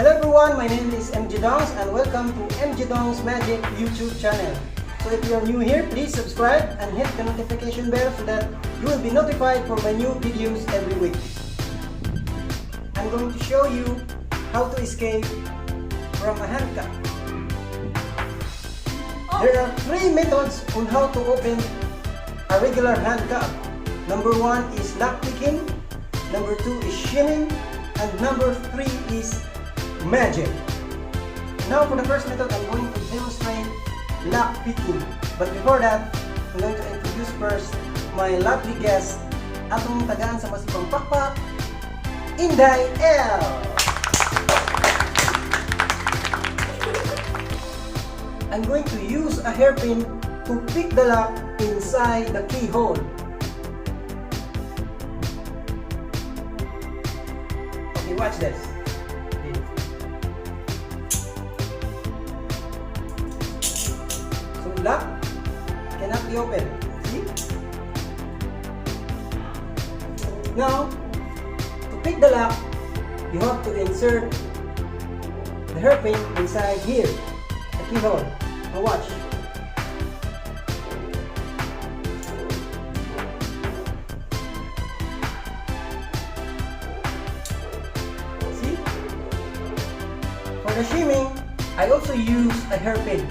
Hello everyone, my name is MG Dhongz and welcome to MG Dhongz Magic YouTube channel. So if you are new here, please subscribe and hit the notification bell so that you will be notified for my new videos every week. I'm going to show you how to escape from a handcuff. There are 3 methods on how to open a regular handcuff. Number 1 is lock picking, number 2 is shimming, and number 3 is magic. Now for the first method, I'm going to demonstrate lock picking. But before that, I'm going to introduce first my lovely guest, atong tagaan sa masipang pakpak, Inday L. I'm going to use a hairpin to pick the lock inside the keyhole. Okay, watch this. So lock cannot be opened. See? Now, to pick the lock, you have to insert the hairpin inside here, the keyhole. Now watch. See? For the shimming, I also use a hairpin.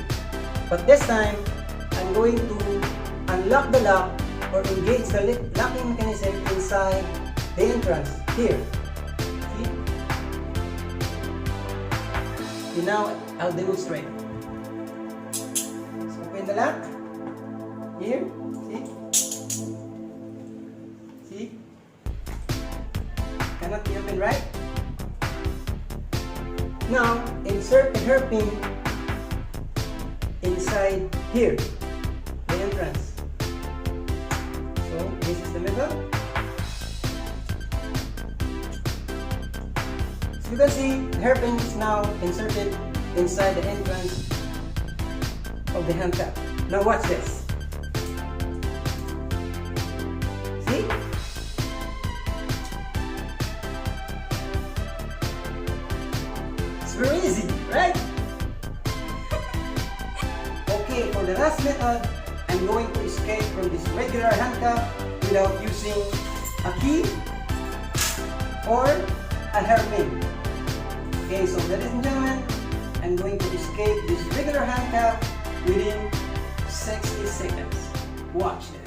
But this time, I'm going to unlock the lock or engage the locking mechanism inside the entrance here. See? Okay, now I'll demonstrate. So open the lock here. See? See? Cannot be open, right? Now insert the hairpin inside here, the entrance. So this is the method. So you can see the hairpin is now inserted inside the entrance of the handcuff. Now watch this. See? It's very easy, right? Okay, for the last method, I'm going to escape from this regular handcuff without using a key or a hairpin. Okay, so ladies and gentlemen, I'm going to escape this regular handcuff within 60 seconds. Watch this.